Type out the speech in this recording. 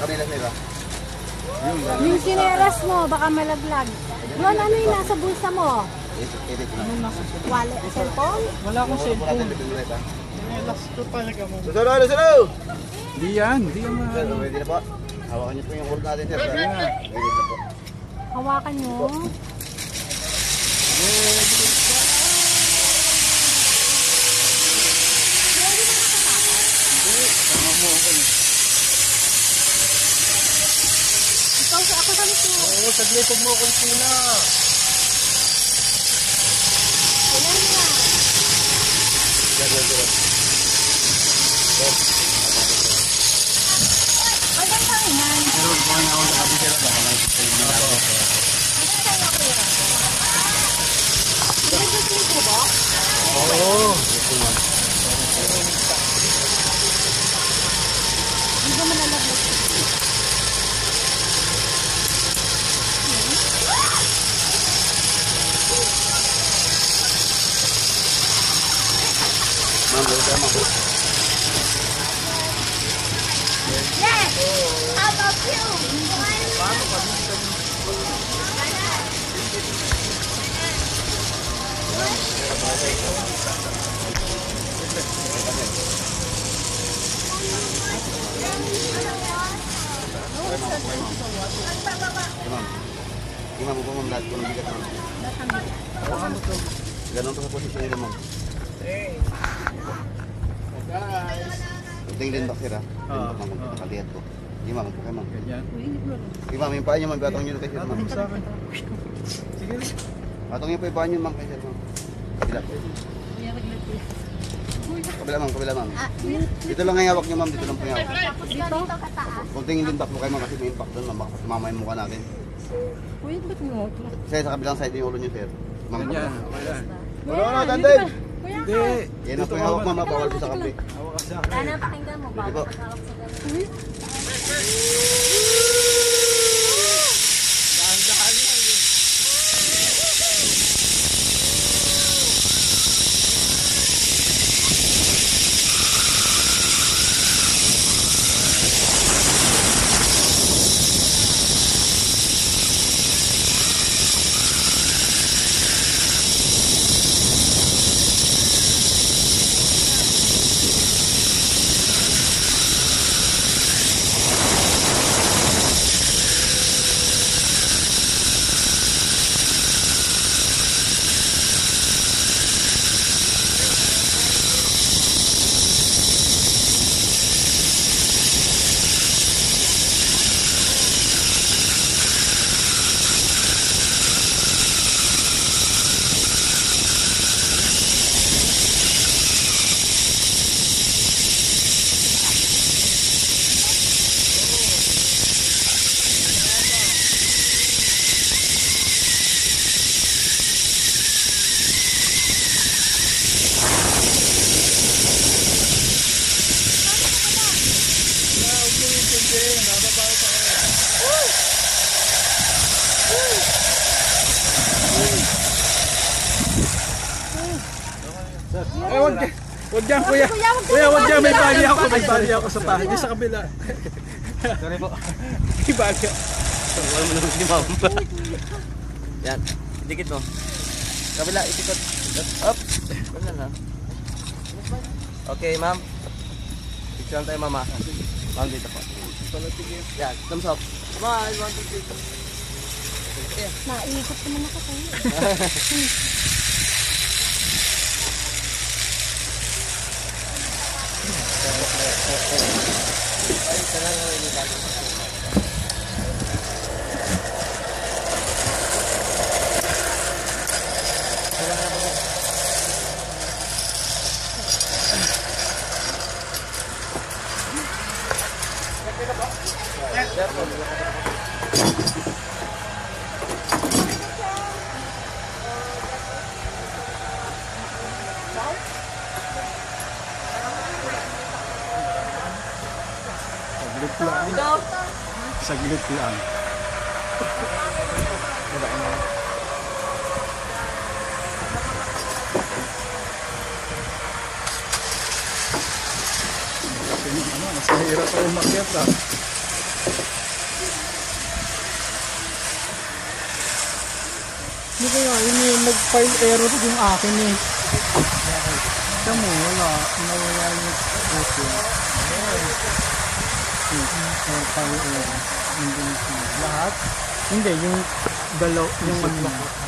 kabila sila. Yung sinelas mo, baka malaglag. Doon, ano yung nasa bulsa mo? Wallet, cellphone? Wala akong cellphone. Sinelas ko talaga mo. Susunod! Di yan man. Sir, ready na po. Hawakan niyo po yung hold natin, sir. Ready na po. Hawakan nyo. Ikaw sa ako sa nito. Oo, saglit, huwag mo akong tuna. Ilan na? Ay, ang tanginan. Pero kung ako sa kabila, baka nakikita yung mga ako. Oo. Hindi ba malalaglag? Ma'am, welcome ako. Yes! How about you? Paano kami? Ma'am, upo ma'am, lahat ko ng bigat ma'am. Ganun pa sa posisyon nila ma'am. Hey. Guys. Kunting lindok sir ha. Lindok ma'am, kung nakalihat ko. Hindi ma'am, upo kayo ma'am. Ganyan. Hindi ma'am, yung paa nyo ma'am, batong nyo na kayo sir ma'am. Sa akin. Sige. Batong nyo po yung paa nyo ma'am kayo sir ma'am. Kabila. Kabila ma'am, kabila ma'am. Dito lang ang hawak nyo ma'am, dito lang po yung hawak. Dito kataas. Kunting lindok mo kayo ma'am kasi may impact doon ma'am, baka sumama yung mukha natin. Uy, ba't mo? Sir, sa kabilang side yung ulo nyo sir. Ma'am, Ganyan. Ayan. wala na, dandan! Hindi. Yan ang po yung hawak ma'am, bawal po sa kape. Hawak ka sa akin. Sana pakinggan mo, Dito po. bawal masarap sa ganun. Dahan-dahan lang. Eh, wag dyan, kuya. Kuya, wag dyan. May bali ako. May bali ako sa pahay. Sa kabila. Sorry po. May bali ako. Wala mo naman si ma'am. Yan, dikit mo. Kabila, itikot. Up. Wala na. Okay, ma'am. Picture tayo, mama. Ma'am, dito po. Yan, thumbs up. Smile, 1, 2, 3. Naikot naman ako sa'yo. Saglit lang. Saglit lang. Mas mahirap pa umakyat ah. nag-file error yung akin eh. Ito mo, wala. Nawala yung photo. File error. Lahat? Hindi, yung dalaw, yung ano.